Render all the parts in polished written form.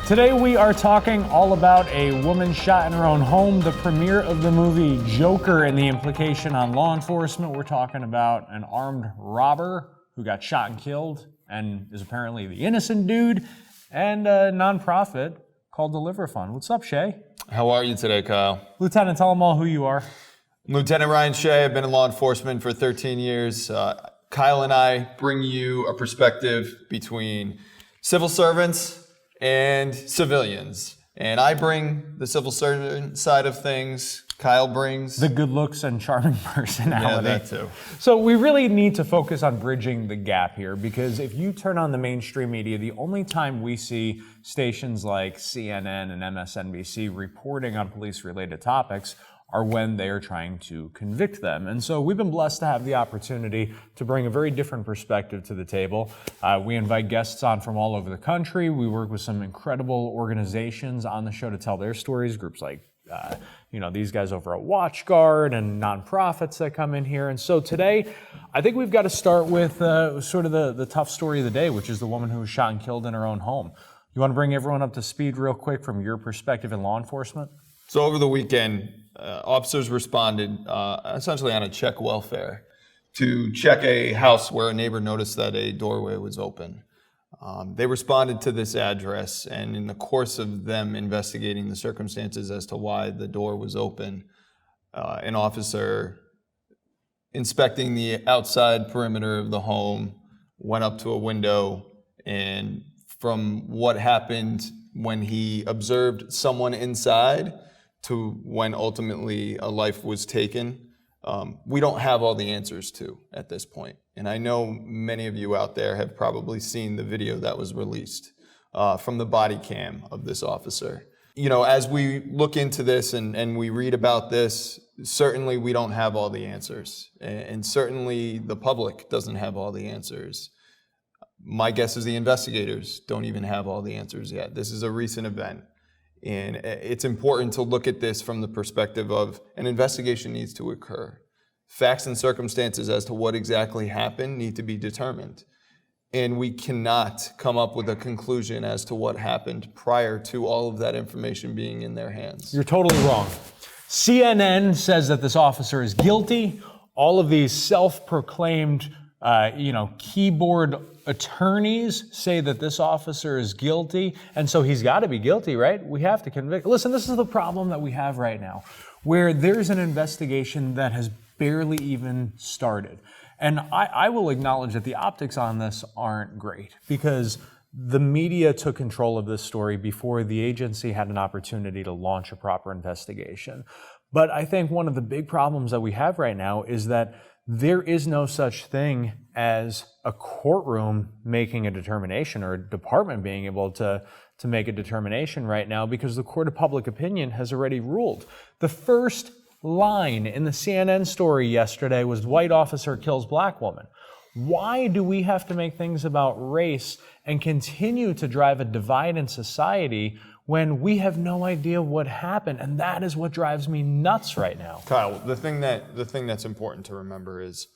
Today we are talking all about a woman shot in her own home, the premiere of the movie Joker and the implication on law enforcement. We're talking about an armed robber who got shot and killed and is apparently the innocent dude, and a nonprofit called the Liver Fund. What's up, Shay? How are you today, Kyle? Lieutenant, tell them all who you are. Lieutenant Ryan Shea. I've been in law enforcement for 13 years. Kyle and I bring you a perspective between civil servants and civilians. And I bring the civil servant side of things. Kyle brings the good looks and charming personality. Yeah, that too. So we really need to focus on bridging the gap here, because if you turn on the mainstream media, the only time we see stations like CNN and MSNBC reporting on police-related topics are when they are trying to convict them. And so we've been blessed to have the opportunity to bring a very different perspective to the table. We invite guests on from all over the country. We work with some incredible organizations on the show to tell their stories, groups like these guys over at WatchGuard and nonprofits that come in here. And so today, I think we've got to start with sort of the tough story of the day, which is the woman who was shot and killed in her own home. You want to bring everyone up to speed real quick from your perspective in law enforcement? So over the weekend, officers responded essentially on a check welfare to check a house where a neighbor noticed that a doorway was open. They responded to this address, and in the course of them investigating the circumstances as to why the door was open, an officer inspecting the outside perimeter of the home went up to a window, and from what happened when he observed someone inside to when ultimately a life was taken, we don't have all the answers to at this point. And I know many of you out there have probably seen the video that was released from the body cam of this officer. You know, as we look into this and we read about this, certainly we don't have all the answers. And certainly the public doesn't have all the answers. My guess is the investigators don't even have all the answers yet. This is a recent event. And it's important to look at this from the perspective of an investigation needs to occur. Facts and circumstances as to what exactly happened need to be determined. And we cannot come up with a conclusion as to what happened prior to all of that information being in their hands. You're totally wrong. CNN says that this officer is guilty. All of these self-proclaimed keyboard attorneys say that this officer is guilty, and so he's got to be guilty, right? We have to convict. Listen, this is the problem that we have right now, where there's an investigation that has barely even started. And I will acknowledge that the optics on this aren't great, because the media took control of this story before the agency had an opportunity to launch a proper investigation. But I think one of the big problems that we have right now is that there is no such thing as a courtroom making a determination, or a department being able to make a determination right now, because the court of public opinion has already ruled. The first line in the CNN story yesterday was white officer kills black woman. Why do we have to make things about race and continue to drive a divide in society when we have no idea what happened? And that is what drives me nuts right now. Kyle, the thing that's important to remember is,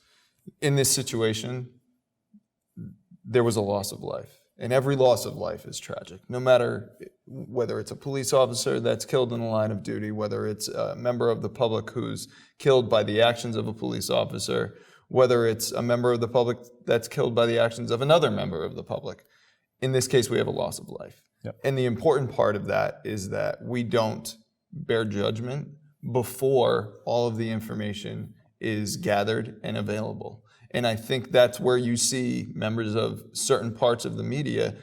in this situation, there was a loss of life. And every loss of life is tragic, no matter whether it's a police officer that's killed in the line of duty, whether it's a member of the public who's killed by the actions of a police officer, whether it's a member of the public that's killed by the actions of another member of the public. In this case, we have a loss of life. Yep. And the important part of that is that we don't bear judgment before all of the information is gathered and available. And I think that's where you see members of certain parts of the media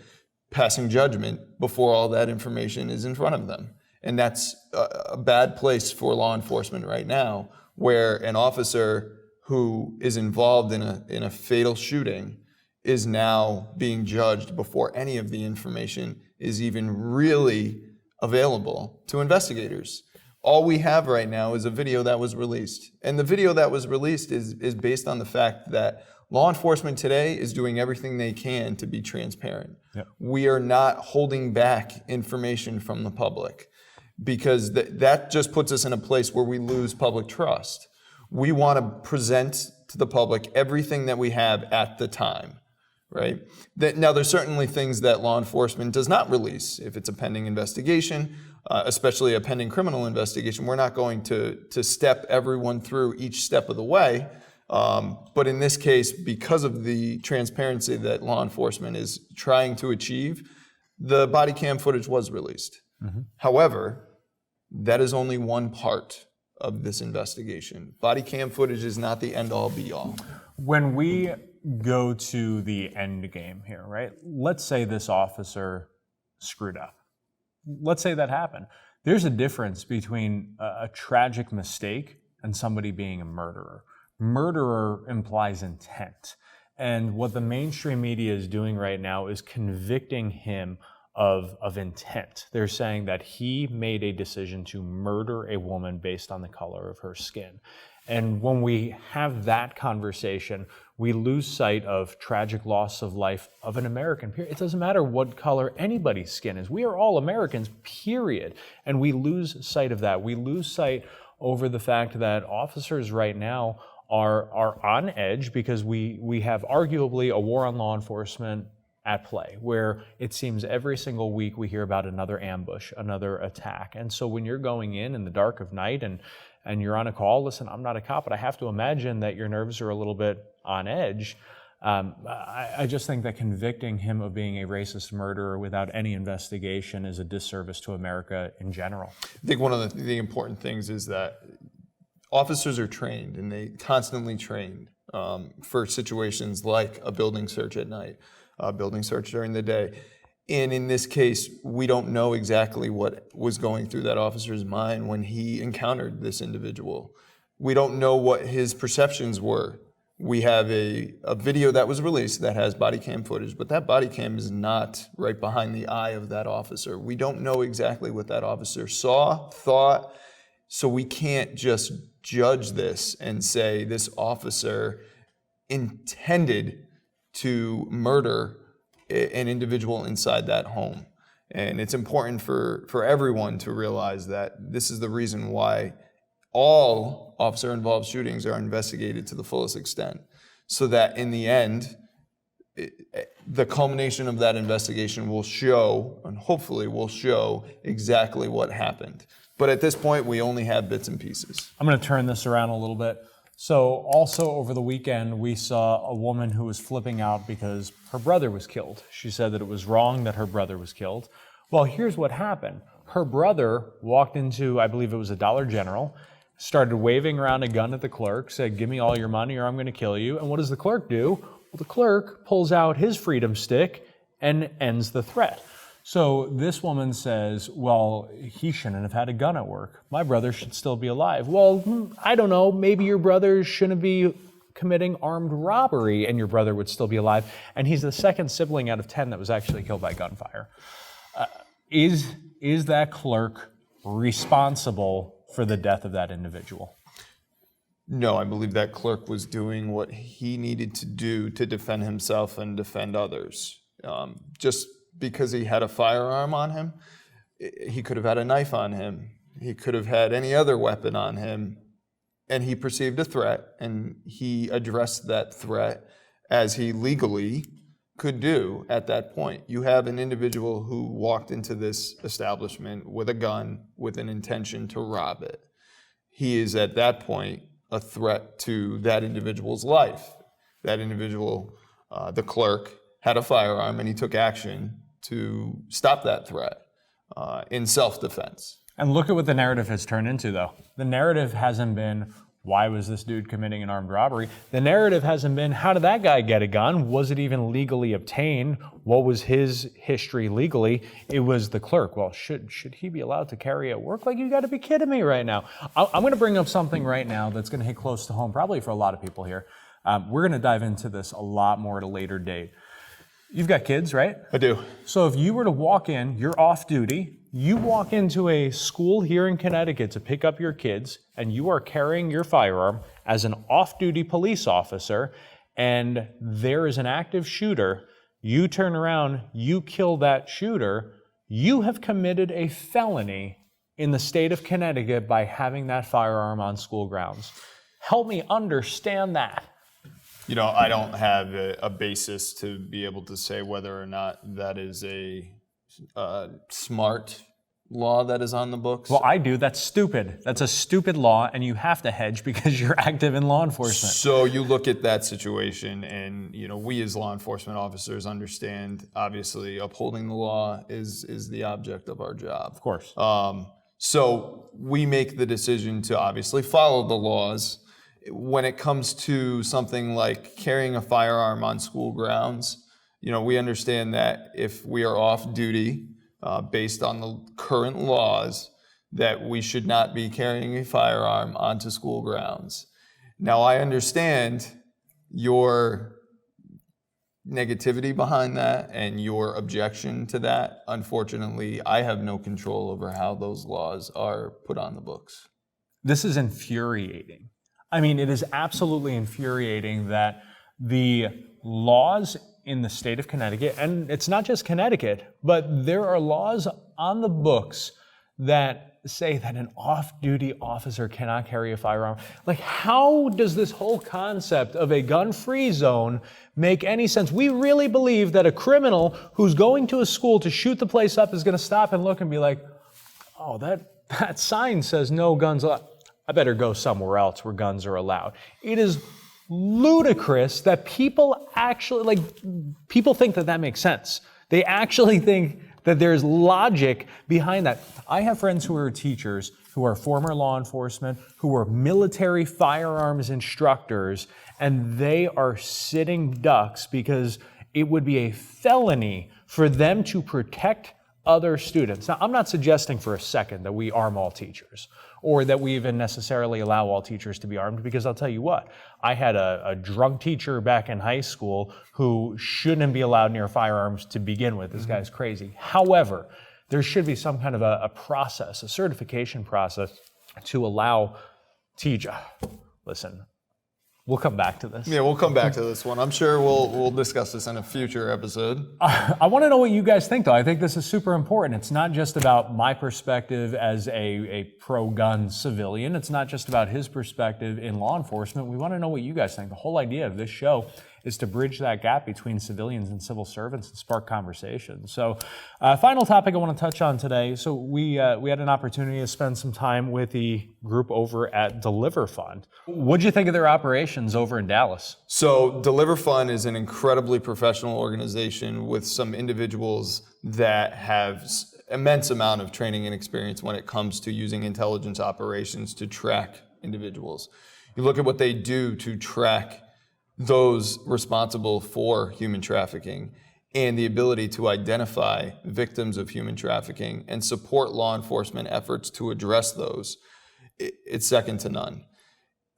passing judgment before all that information is in front of them. And that's a bad place for law enforcement right now, where an officer who is involved in a fatal shooting is now being judged before any of the information is even really available to investigators. All we have right now is a video that was released. And the video that was released is based on the fact that law enforcement today is doing everything they can to be transparent. Yep. We are not holding back information from the public, because that just puts us in a place where we lose public trust. We want to present to the public everything that we have at the time, right? Now, there's certainly things that law enforcement does not release. If it's a pending investigation, especially a pending criminal investigation, we're not going to step everyone through each step of the way. But in this case, because of the transparency that law enforcement is trying to achieve, the body cam footage was released. However, that is only one part of this investigation. Body cam footage is not the end all be all. When we go to the end game here, right? Let's say this officer screwed up. Let's say that happened. There's a difference between a tragic mistake and somebody being a murderer. Murderer implies intent. And what the mainstream media is doing right now is convicting him of intent. They're saying that he made a decision to murder a woman based on the color of her skin. And when we have that conversation, we lose sight of tragic loss of life of an American, period. It doesn't matter what color anybody's skin is. We are all Americans, period. And we lose sight of that. We lose sight over the fact that officers right now are on edge because we have arguably a war on law enforcement at play, where it seems every single week we hear about another ambush, another attack. And so when you're going in the dark of night and you're on a call, listen, I'm not a cop, but I have to imagine that your nerves are a little bit on edge. I just think that convicting him of being a racist murderer without any investigation is a disservice to America in general. I think one of the important things is that officers are trained, and they constantly train for situations like a building search at night, a building search during the day. And in this case, we don't know exactly what was going through that officer's mind when he encountered this individual. We don't know what his perceptions were. We have a video that was released that has body cam footage, but that body cam is not right behind the eye of that officer. We don't know exactly what that officer saw, thought, so we can't just judge this and say this officer intended to murder an individual inside that home. And it's important for everyone to realize that this is the reason why all officer-involved shootings are investigated to the fullest extent, so that in the end, the culmination of that investigation will show, and hopefully will show, exactly what happened. But at this point, we only have bits and pieces. I'm going to turn this around a little bit. So also over the weekend, we saw a woman who was flipping out because her brother was killed. She said that it was wrong that her brother was killed. Well, here's what happened. Her brother walked into, I believe it was a Dollar General, started waving around a gun at the clerk, said, "Give me all your money or I'm going to kill you." And what does the clerk do? Well, the clerk pulls out his freedom stick and ends the threat. So this woman says, well, he shouldn't have had a gun at work. My brother should still be alive. Well, I don't know. Maybe your brother shouldn't be committing armed robbery and your brother would still be alive. And he's the second sibling out of 10 that was actually killed by gunfire. Is that clerk responsible for the death of that individual? No, I believe that clerk was doing what he needed to do to defend himself and defend others. Just because he had a firearm on him, he could have had a knife on him. He could have had any other weapon on him, and he perceived a threat, and he addressed that threat as he legally could do at that point. You have an individual who walked into this establishment with a gun with an intention to rob it. He is at that point a threat to that individual's life. That individual, the clerk, had a firearm and he took action to stop that threat in self-defense. And look at what the narrative has turned into, though. The narrative hasn't been, why was this dude committing an armed robbery? The narrative hasn't been, how did that guy get a gun? Was it even legally obtained? What was his history legally? It was the clerk. Well, should he be allowed to carry at work? Like, you got to be kidding me right now. I'm going to bring up something right now that's going to hit close to home, probably for a lot of people here. We're going to dive into this a lot more at a later date. You've got kids, right? I do. So if you were to walk in, you're off duty, you walk into a school here in Connecticut to pick up your kids, and you are carrying your firearm as an off-duty police officer, and there is an active shooter, you turn around, you kill that shooter, you have committed a felony in the state of Connecticut by having that firearm on school grounds. Help me understand that. I don't have a basis to be able to say whether or not that is a smart law that is on the books. Well, I do. That's stupid. That's a stupid law, and you have to hedge because you're active in law enforcement. So you look at that situation, and we as law enforcement officers understand. Obviously, upholding the law is the object of our job. Of course. So we make the decision to obviously follow the laws. When it comes to something like carrying a firearm on school grounds, we understand that if we are off duty, based on the current laws, that we should not be carrying a firearm onto school grounds. Now, I understand your negativity behind that and your objection to that. Unfortunately, I have no control over how those laws are put on the books. This is infuriating. I mean, it is absolutely infuriating that the laws in the state of Connecticut, and it's not just Connecticut, but there are laws on the books that say that an off-duty officer cannot carry a firearm. Like, how does this whole concept of a gun-free zone make any sense? We really believe that a criminal who's going to a school to shoot the place up is going to stop and look and be like, oh, that sign says no guns allowed. I better go somewhere else where guns are allowed. It is ludicrous that people think that makes sense. They actually think that there's logic behind that. I have friends who are teachers, who are former law enforcement, who are military firearms instructors, and they are sitting ducks because it would be a felony for them to protect other students. Now, I'm not suggesting for a second that we arm all teachers or that we even necessarily allow all teachers to be armed, because I'll tell you what, I had a drunk teacher back in high school who shouldn't be allowed near firearms to begin with. This guy's crazy. However, there should be some kind of a process, a certification process to allow teachers. Listen, we'll come back to this. Yeah, we'll come back to this one. I'm sure we'll discuss this in a future episode. I want to know what you guys think, though. I think this is super important. It's not just about my perspective as a pro-gun civilian. It's not just about his perspective in law enforcement. We want to know what you guys think. The whole idea of this show is to bridge that gap between civilians and civil servants and spark conversation. So, final topic I want to touch on today. So we had an opportunity to spend some time with the group over at Deliver Fund. What'd you think of their operations over in Dallas? So Deliver Fund is an incredibly professional organization with some individuals that have immense amount of training and experience when it comes to using intelligence operations to track individuals. You look at what they do to track those responsible for human trafficking and the ability to identify victims of human trafficking and support law enforcement efforts to address those. It's second to none.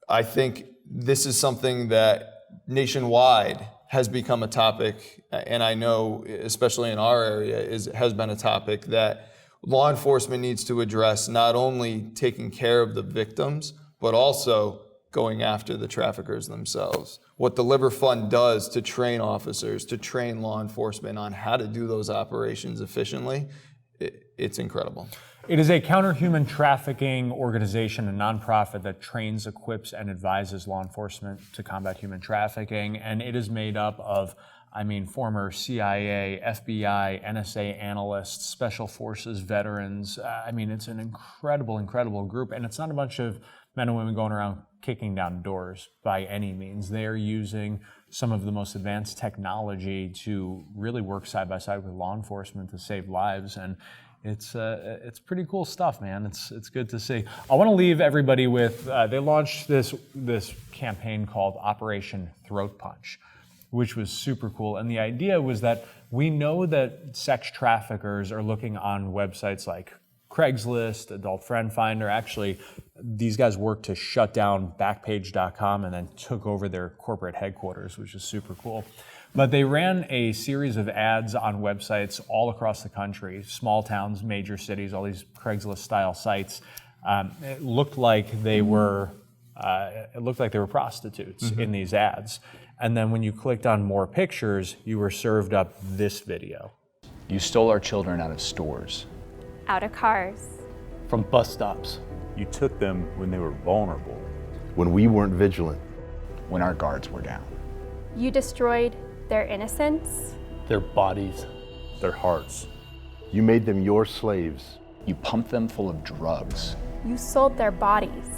I think this is something that nationwide has become a topic, and I know, especially in our area, has been a topic that law enforcement needs to address, not only taking care of the victims, but also going after the traffickers themselves. What Deliver Fund does to train officers, to train law enforcement on how to do those operations efficiently, it's incredible. It is a counter-human trafficking organization, a nonprofit that trains, equips, and advises law enforcement to combat human trafficking. And it is made up of, former CIA, FBI, NSA analysts, special forces veterans. It's an incredible, incredible group. And it's not a bunch of men and women going around kicking down doors by any means. They are using some of the most advanced technology to really work side by side with law enforcement to save lives. And it's pretty cool stuff, man. It's good to see. I want to leave everybody with, they launched this campaign called Operation Throat Punch, which was super cool. And the idea was that we know that sex traffickers are looking on websites like Craigslist, Adult Friend Finder. Actually, these guys worked to shut down Backpage.com and then took over their corporate headquarters, which is super cool. But they ran a series of ads on websites all across the country, small towns, major cities, all these Craigslist-style sites. It looked like they were prostitutes in these ads. And then when you clicked on more pictures, you were served up this video. You stole our children out of stores. Out of cars. From bus stops. You took them when they were vulnerable. When we weren't vigilant. When our guards were down. You destroyed their innocence. Their bodies, their hearts. You made them your slaves. You pumped them full of drugs. You sold their bodies.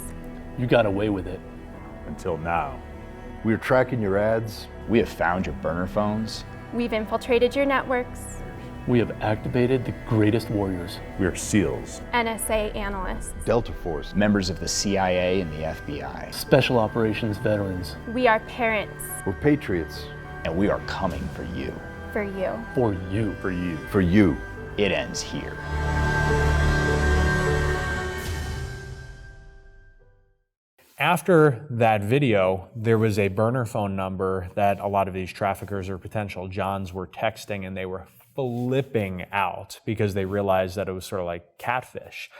You got away with it. Until now. We're tracking your ads. We have found your burner phones. We've infiltrated your networks. We have activated the greatest warriors. We are SEALs. NSA analysts. Delta Force. Members of the CIA and the FBI. Special operations veterans. We are parents. We're patriots. And we are coming for you. For you. For you. For you. For you. It ends here. After that video, there was a burner phone number that a lot of these traffickers or potential Johns were texting, and they were flipping out because they realized that it was sort of like catfish.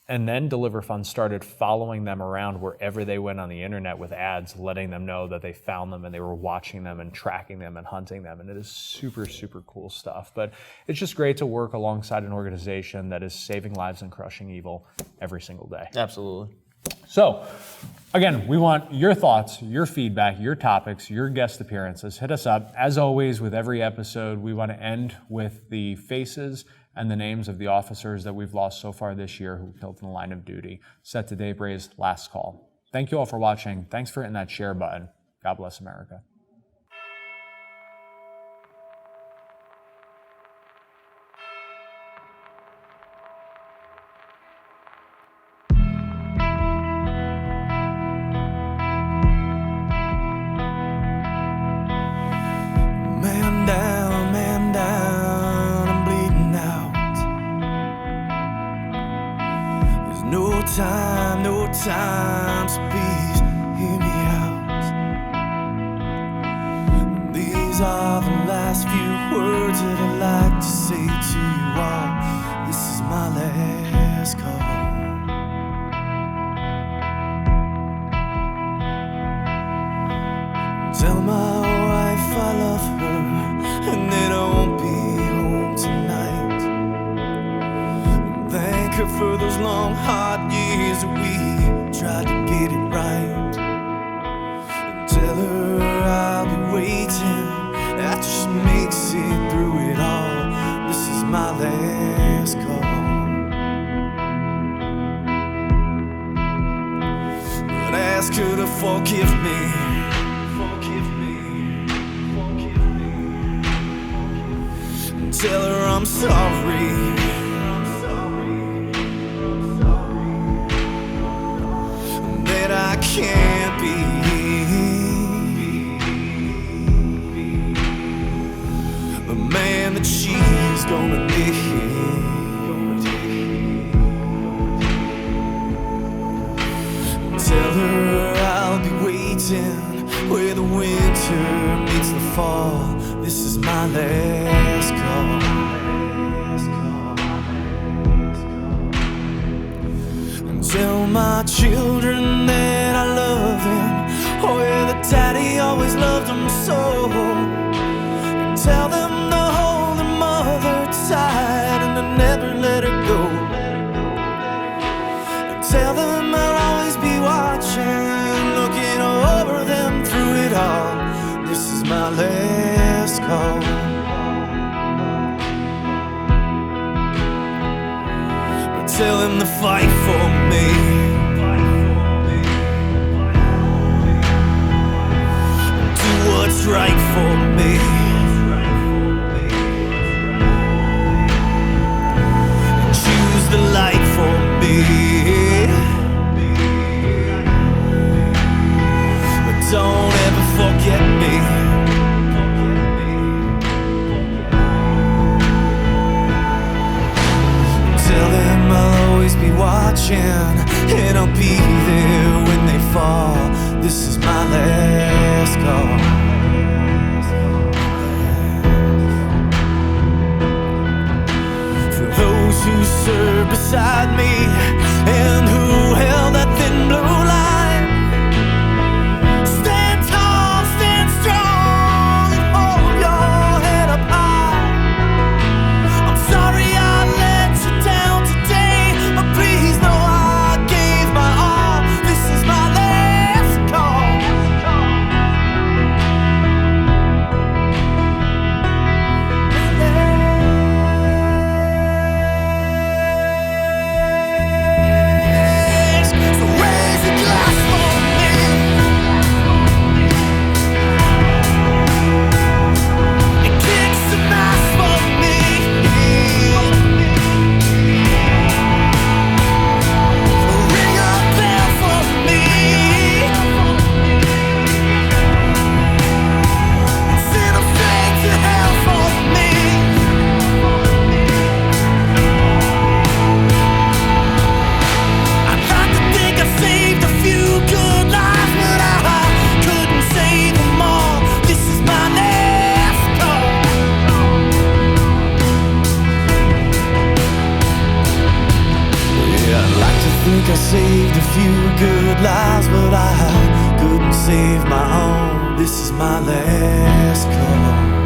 And then Deliver Funds started following them around wherever they went on the internet with ads, letting them know that they found them and they were watching them and tracking them and hunting them. And it is super, super cool stuff. But it's just great to work alongside an organization that is saving lives and crushing evil every single day. Absolutely. So, again, we want your thoughts, your feedback, your topics, your guest appearances. Hit us up. As always, with every episode, we want to end with the faces and the names of the officers that we've lost so far this year who killed in the line of duty. Set to Dave Bray's last call. Thank you all for watching. Thanks for hitting that share button. God bless America. Man down, I'm bleeding out. There's no time, so please hear me out. These are the last few words that I'd like to say to you all. This is my last call. Tell my wife I love her, and that I won't be home tonight. Thank her for those long, hard years that we tried to get it right. And tell her I'll be waiting after she makes it through it all. This is my last call. But ask her to forgive me. Tell her I'm sorry. That I can't be the man that she's gonna need. Tell her I'll be waiting where the winter meets the fall. This is my last call. And tell my children that I love them. Oh yeah, that daddy always loved them so. And tell them to hold their mother tight and to never let her go. And tell them I'll always be watching, looking over them through it all. This is my last call. Tell him to fight for me. Do what's right for me. Choose the light for me. But don't ever forget me. Tell them I'll always be watching, and I'll be there when they fall. This is my last call. For those who serve beside me and who held that thin blue line, stand tall, stand strong, and hold your head up high. I'm sorry I let you down today, but please know I gave my all. This is my last call. think I saved a few good lives, but I couldn't save my own. This is my last call.